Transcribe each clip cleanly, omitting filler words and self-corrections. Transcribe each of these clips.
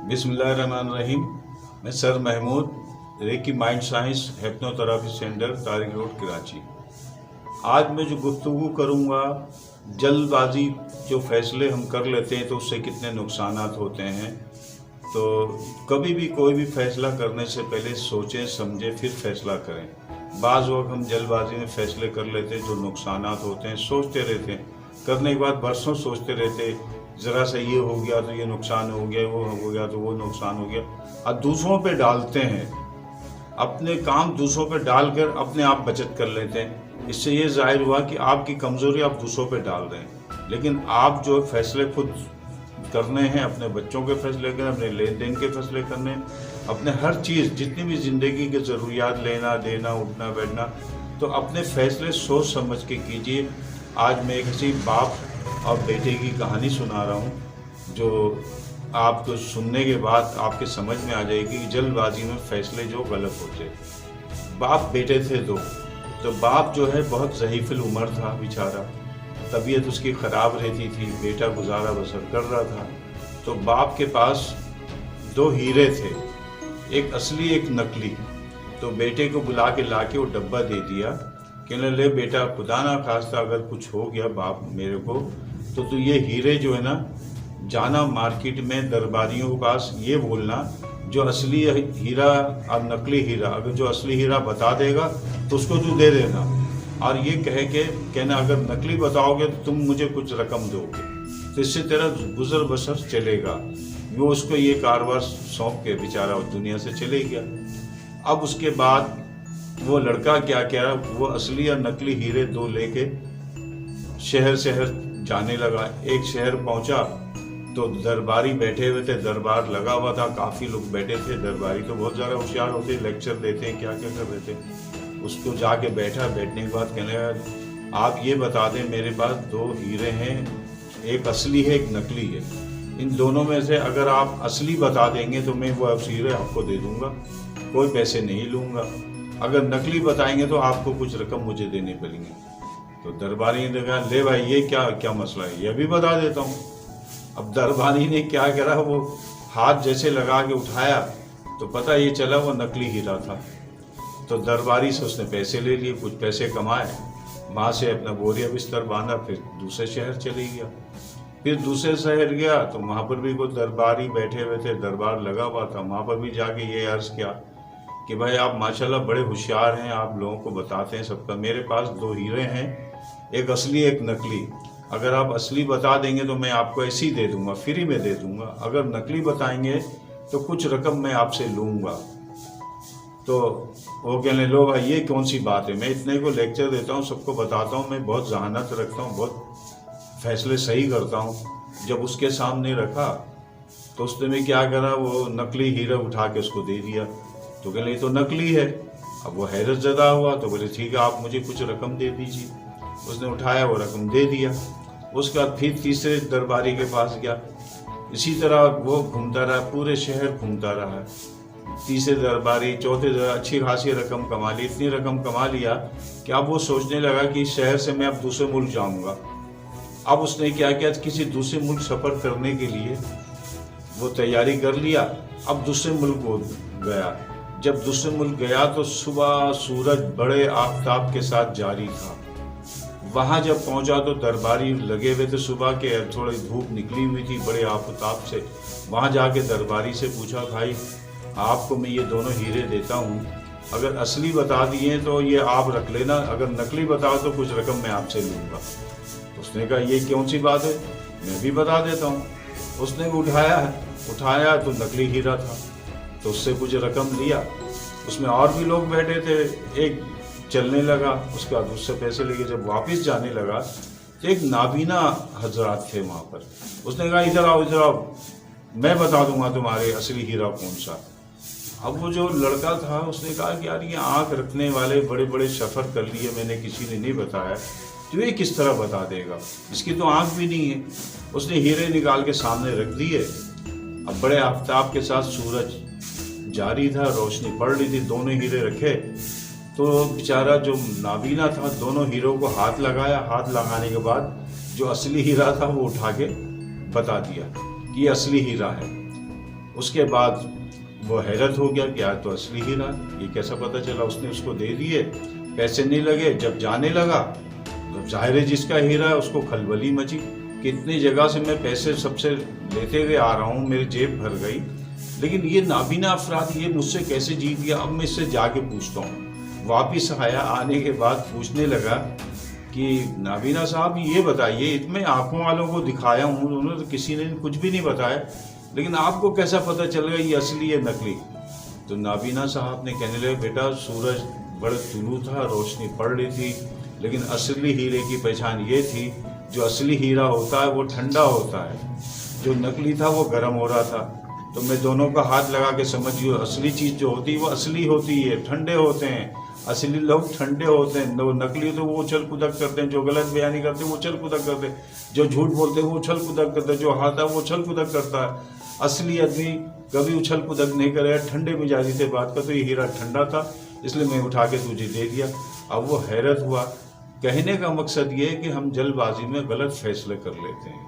बिस्मिल्लाहिर्रहमानिर्रहीम। मैं sir Mahmood, reiki mind science hypnotherapy centre, Tariq road, Karachi. आज मैं जो गुफ्तगू करूँगा, जल्दबाजी जो फैसले हम कर लेते हैं तो उससे कितने नुकसानात होते हैं। तो कभी भी कोई भी फैसला करने से पहले सोचें समझें फिर फैसला करें। बाज़ वक्त हम जल्दबाजी में फैसले कर लेते हैं, जो नुकसानात होते हैं सोचते रहते हैं, करने के बाद बरसों सोचते रहते, ज़रा सा ये हो गया तो ये नुकसान हो गया, वो हो गया तो वो नुकसान हो गया, और दूसरों पे डालते हैं। अपने काम दूसरों पे डालकर अपने आप बचत कर लेते हैं। इससे ये जाहिर हुआ कि आपकी कमज़ोरी आप दूसरों पे डाल रहे हैं। लेकिन आप जो फैसले खुद करने हैं, अपने बच्चों के फैसले करने, अपने लेन देन के फैसले करने, अपने हर चीज़ जितनी भी ज़िंदगी के ज़रूरियात, लेना देना, उठना बैठना, तो अपने फैसले सोच समझ के कीजिए। आज मैं किसी बाप और बेटे की कहानी सुना रहा हूँ, जो आपको सुनने के बाद आपके समझ में आ जाएगी कि जल्दबाजी में फैसले जो गलत होते। बाप बेटे थे दो, तो बाप जो है बहुत ज़हीफ़ुल उम्र था बेचारा, तबीयत उसकी ख़राब रहती थी, बेटा गुजारा बसर कर रहा था। तो बाप के पास दो हीरे थे, एक असली एक नकली। तो बेटे को बुला के ला के वो डब्बा दे दिया, कहने ले बेटा, खुदा ना खास्ता अगर कुछ हो गया बाप मेरे को, तो तू ये हीरे जो है ना, जाना मार्केट में दरबारियों के पास, ये बोलना जो असली हीरा और नकली हीरा, अगर जो असली हीरा बता देगा तो उसको तू दे देना, और ये कह के कहना अगर नकली बताओगे तो तुम मुझे कुछ रकम दोगे, तो इससे तेरा गुजर बसर चलेगा। वो उसको ये कारोबार सौंप के बेचारा दुनिया से चले गया। अब उसके बाद वो लड़का क्या किया, वो असली और नकली हीरे दो लेके शहर शहर जाने लगा। एक शहर पहुंचा तो दरबारी बैठे हुए थे, दरबार लगा हुआ था, काफ़ी लोग बैठे थे। दरबारी तो बहुत ज़्यादा होशियार होते, लेक्चर देते हैं, क्या क्या कर रहे थे। उसको जाके बैठा, बैठने के बाद कहने लगा आप ये बता दें, मेरे पास दो हीरे हैं, एक असली है एक नकली है, इन दोनों में से अगर आप असली बता देंगे तो मैं वो हीरे आपको दे दूँगा, कोई पैसे नहीं लूँगा। अगर नकली बताएंगे तो आपको कुछ रकम मुझे देने पड़ेंगे। तो दरबारी ने कहा ले भाई, ये क्या मसला है, ये भी बता देता हूँ। अब दरबारी ने क्या करा, वो हाथ जैसे लगा के उठाया तो पता ये चला वो नकली हीरा था। तो दरबारी से उसने पैसे ले लिए, कुछ पैसे कमाए, वहाँ से अपना बोरिया बिस्तर बांधा, फिर दूसरे शहर चले गया। फिर दूसरे शहर गया तो वहाँ पर भी कोई दरबारी बैठे हुए थे, दरबार लगा हुआ था, वहाँ पर भी जाके ये अर्ज़ किया कि भाई आप माशाल्लाह बड़े होशियार हैं, आप लोगों को बताते हैं सबका। मेरे पास दो हीरे हैं, एक असली एक नकली। अगर आप असली बता देंगे तो मैं आपको ऐसे ही दे दूंगा, फ्री में दे दूंगा। अगर नकली बताएंगे तो कुछ रकम मैं आपसे लूँगा। तो वो कहने लो भाई ये कौन सी बात है, मैं इतने को लेक्चर देता हूँ, सबको बताता हूँ, मैं बहुत जहानत रखता हूँ, बहुत फैसले सही करता हूँ। जब उसके सामने रखा तो उसने भी क्या करा, वो नकली हीरा उठा के उसको दे दिया। तो कहने ये तो नकली है। अब वो हैरत ज़दा हुआ, तो बोले ठीक है आप मुझे कुछ रकम दे दीजिए। उसने उठाया, वो रकम दे दिया। उसके बाद फिर तीसरे दरबारी के पास गया, इसी तरह वो घूमता रहा, पूरे शहर घूमता रहा। तीसरे दरबारी, चौथे दरबारी, अच्छी खासी रकम कमा ली। इतनी रकम कमा लिया कि अब वो सोचने लगा कि इस शहर से मैं अब दूसरे मुल्क जाऊंगा। अब उसने क्या किया, किसी दूसरे मुल्क सफ़र करने के लिए वो तैयारी कर लिया। अब दूसरे मुल्क वो गया। जब दूसरे मुल्क गया तो सुबह सूरज बड़े आफताब के साथ जारी था। वहाँ जब पहुँचा तो दरबारी लगे हुए थे, सुबह के थोड़ी धूप निकली हुई थी बड़े आफताब से। वहाँ जाके दरबारी से पूछा भाई आपको मैं ये दोनों हीरे देता हूँ, अगर असली बता दिए तो ये आप रख लेना, अगर नकली बताओ तो कुछ रकम मैं आपसे लूँगा। उसने कहा ये कौन सी बात है, मैं भी बता देता हूँ। उसने भी उठाया तो नकली हीरा था, तो उससे कुछ रकम लिया। उसमें और भी लोग बैठे थे, एक चलने लगा, उसके बाद उससे पैसे लेके जब वापस जाने लगा तो एक नाबीना हजरात थे वहाँ पर। उसने कहा इधर आओ, मैं बता दूंगा तुम्हारे असली हीरा कौन सा। अब वो जो लड़का था उसने कहा कि यार ये आँख रखने वाले बड़े बड़े सफ़र कर लिए, मैंने किसी ने नहीं बताया, तो ये किस तरह बता देगा, इसकी तो आँख भी नहीं है। उसने हीरे निकाल के सामने रख दिए। अब बड़े आफ्ताब के साथ सूरज जारी था, रोशनी पड़ रही थी, दोनों हीरे रखे। तो बेचारा जो नाबीना था दोनों हीरों को हाथ लगाया। हाथ लगाने के बाद जो असली हीरा था वो उठा के बता दिया कि ये असली हीरा है। उसके बाद वो हैरत हो गया कि यार तो असली हीरा, ये कैसा पता चला। उसने उसको दे दिए, पैसे नहीं लगे। जब जाने लगा तो जाहिर है जिसका हीरा है उसको खलबली मची, कितनी जगह से मैं पैसे सबसे लेते हुए आ रहा हूँ, मेरी जेब भर गई, लेकिन ये नाबीना अफराद ये मुझसे कैसे जीत गया। अब मैं इससे जाके पूछता हूँ। वापिस आया, आने के बाद पूछने लगा कि नाबीना साहब ये बताइए, इतने आंखों वालों को दिखाया हूँ, उन्होंने तो किसी ने कुछ भी नहीं बताया, लेकिन आपको कैसा पता चल गया ये असली है नकली। तो नाबीना साहब ने कहने लगे, बेटा सूरज बड़ा तुलू था, रोशनी पड़ रही थी, लेकिन असली हीरे की पहचान ये थी, जो असली हीरा होता है वो ठंडा होता है, जो नकली था वो गर्म हो रहा था। तो मैं दोनों का हाथ लगा के समझिए, असली चीज़ जो होती है वो असली होती है, ठंडे होते हैं, असली लोग ठंडे होते हैं। वो नकली तो वो उछल कूदक करते हैं, जो गलत बयानी करते हैं वो उछल कूदक करते हैं, जो झूठ बोलते हैं वो उछल कूदक करते हैं, जो हारता है वो उछल कूदक करता है। असली आदमी कभी उछल कूदक नहीं करेगा, ठंडे मिजाजी से बात करते। ये हीरा ठंडा था इसलिए मैं उठा के तुझे दे दिया। अब वो हैरत हुआ। कहने का मकसद ये है कि हम जल्दबाजी में गलत फैसले कर लेते हैं।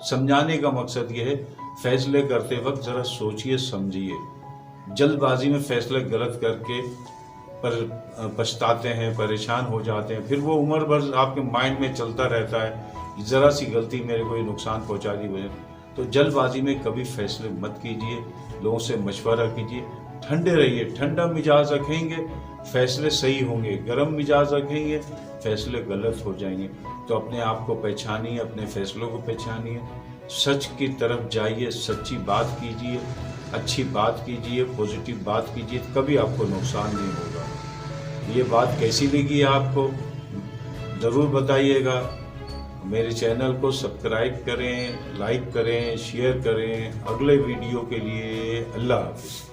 समझाने का मकसद ये है, फैसले करते वक्त ज़रा सोचिए समझिए। जल्दबाजी में फैसले गलत करके पछताते हैं, परेशान हो जाते हैं, फिर वो उम्र भर आपके माइंड में चलता रहता है, ज़रा सी गलती मेरे को ये नुकसान पहुंचा दी मुझे। तो जल्दबाजी में कभी फैसले मत कीजिए, लोगों से मशवरा कीजिए, ठंडे रहिए। ठंडा मिजाज रखेंगे फैसले सही होंगे, गर्म मिजाज रखेंगे फैसले गलत हो जाएंगे। तो अपने आप को पहचानिए, अपने फैसलों को पहचानिए, सच की तरफ जाइए, सच्ची बात कीजिए, अच्छी बात कीजिए, पॉजिटिव बात कीजिए, कभी आपको नुकसान नहीं होगा। ये बात कैसी लगी आपको ज़रूर बताइएगा। मेरे चैनल को सब्सक्राइब करें, लाइक करें, शेयर करें। अगले वीडियो के लिए अल्लाह हाफ़िज़।